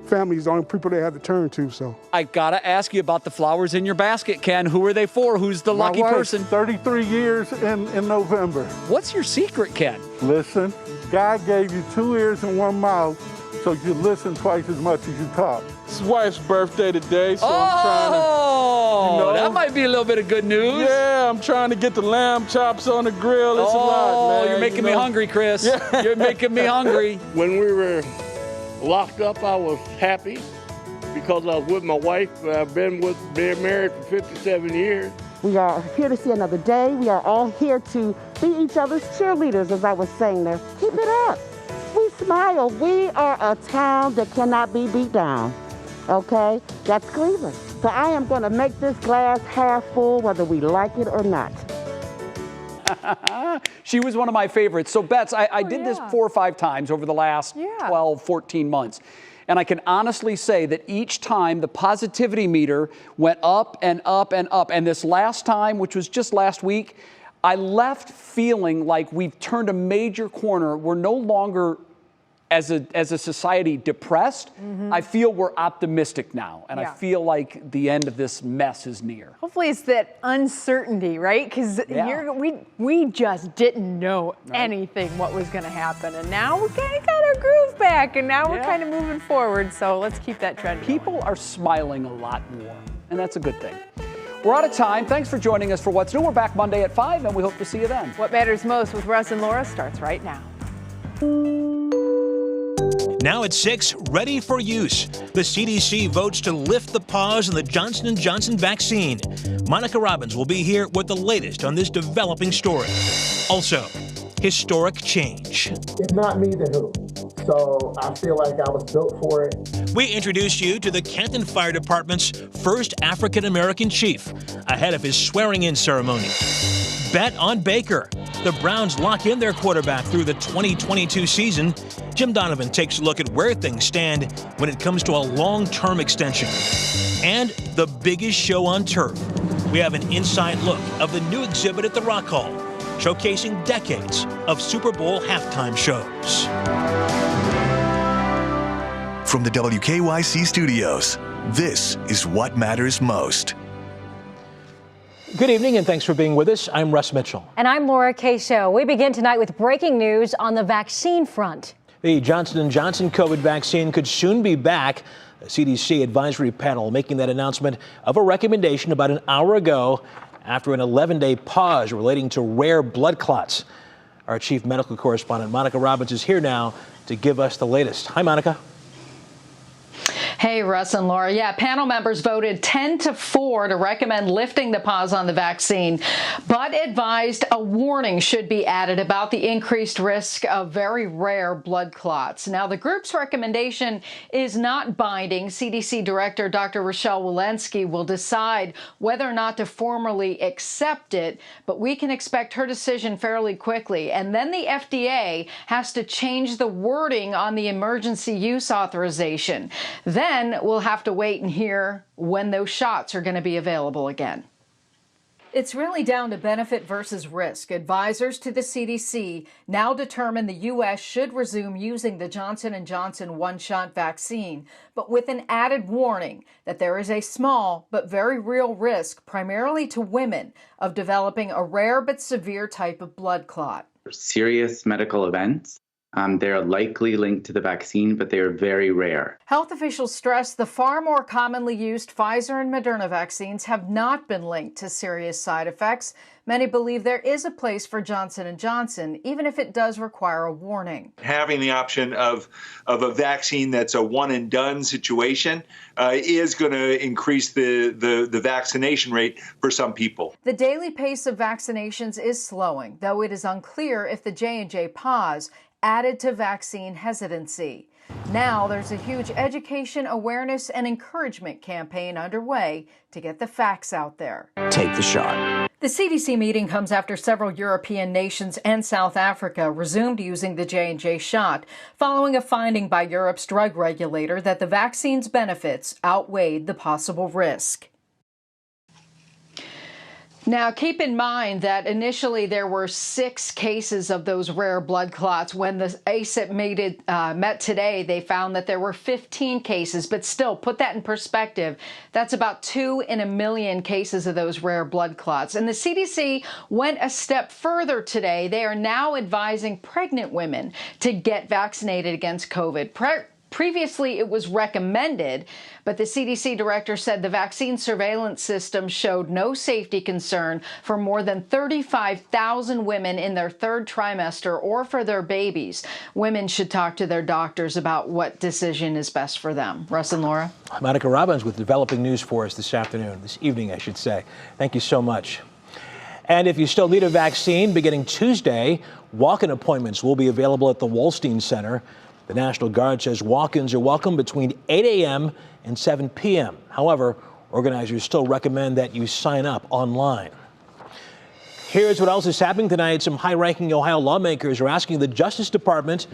family is the only people they have to turn to. So I gotta ask you about the flowers in your basket, Ken. Who are they for? Who's the lucky person? 33 years in November. What's your secret, Ken? Listen, God gave you 2 ears and 1 mouth, so you listen twice as much as you talk. It's wife's birthday today, so I'm trying to, that might be a little bit of good news. Yeah, I'm trying to get the lamb chops on the grill. It's a lot, man. You're making me hungry, Chris. Yeah. You're making me hungry. When we were locked up, I was happy because I was with my wife. I've been married for 57 years. We are here to see another day. We are all here to be each other's cheerleaders, as I was saying there. Keep it up. We smile. We are a town that cannot be beat down, okay? That's Cleveland. So I am going to make this glass half full, whether we like it or not. She was one of my favorites. So, Bets, I did this 4 or 5 times over the last 12, 14 months. And I can honestly say that each time the positivity meter went up and up and up. And this last time, which was just last week, I left feeling like we've turned a major corner. We're no longer, as a society, depressed. I feel we're optimistic now, and I feel like the end of this mess is near. Hopefully it's that uncertainty, right? Because we just didn't know anything what was going to happen, and now we kind of got our groove back, and now we're kind of moving forward, so let's keep that trend going. People are smiling a lot more, and that's a good thing. We're out of time. Thanks for joining us for What's New. We're back Monday at 5, and we hope to see you then. What Matters Most with Russ and Laura starts right now. Now at 6, ready for use. The CDC votes to lift the pause on the Johnson & Johnson vaccine. Monica Robbins will be here with the latest on this developing story. Also, historic change. If not me, then who? So I feel like I was built for it. We introduce you to the Canton Fire Department's first African-American chief ahead of his swearing-in ceremony. Bet on Baker. The Browns lock in their quarterback through the 2022 season. Jim Donovan takes a look at where things stand when it comes to a long-term extension. And the biggest show on turf. We have an inside look of the new exhibit at the Rock Hall, showcasing decades of Super Bowl halftime shows. From the WKYC studios, this is What Matters Most. Good evening and thanks for being with us. I'm Russ Mitchell. And I'm Laura Cascio. We begin tonight with breaking news on the vaccine front. The Johnson & Johnson COVID vaccine could soon be back. The CDC advisory panel making that announcement of a recommendation about an hour ago after an 11-day pause relating to rare blood clots. Our chief medical correspondent, Monica Robbins, is here now to give us the latest. Hi, Monica. Hey, Russ and Laura. Yeah, panel members voted 10-4 to recommend lifting the pause on the vaccine, but advised a warning should be added about the increased risk of very rare blood clots. Now, the group's recommendation is not binding. CDC Director Dr. Rochelle Walensky will decide whether or not to formally accept it, but we can expect her decision fairly quickly. And then the FDA has to change the wording on the emergency use authorization. Then we'll have to wait and hear when those shots are going to be available again. It's really down to benefit versus risk. Advisors to the CDC now determine the U.S. should resume using the Johnson & Johnson one-shot vaccine, but with an added warning that there is a small but very real risk, primarily to women, of developing a rare but severe type of blood clot. Serious medical events. They are likely linked to the vaccine, but they are very rare. Health officials stress the far more commonly used Pfizer and Moderna vaccines have not been linked to serious side effects. Many believe there is a place for Johnson & Johnson, even if it does require a warning. Having the option of a vaccine that's a one-and-done situation is going to increase the vaccination rate for some people. The daily pace of vaccinations is slowing, though it is unclear if the J&J pause added to vaccine hesitancy. Now there's a huge education, awareness, and encouragement campaign underway to get the facts out there. Take the shot. The CDC meeting comes after several European nations and South Africa resumed using the J&J shot, following a finding by Europe's drug regulator that the vaccine's benefits outweighed the possible risk. Now, keep in mind that initially there were 6 cases of those rare blood clots. When the ACIP met today, they found that there were 15 cases. But still, put that in perspective, that's about 2 in a million cases of those rare blood clots. And the CDC went a step further today. They are now advising pregnant women to get vaccinated against COVID. Previously, it was recommended, but the CDC director said the vaccine surveillance system showed no safety concern for more than 35,000 women in their 3rd trimester or for their babies. Women should talk to their doctors about what decision is best for them. Russ and Laura. Monica Robbins with developing news for us this evening, I should say. Thank you so much. And if you still need a vaccine, beginning Tuesday, walk-in appointments will be available at the Wolstein Center. The National Guard says walk-ins are welcome between 8 a.m. and 7 p.m. However, organizers still recommend that you sign up online. Here's what else is happening tonight. Some high-ranking Ohio lawmakers are asking the Justice Department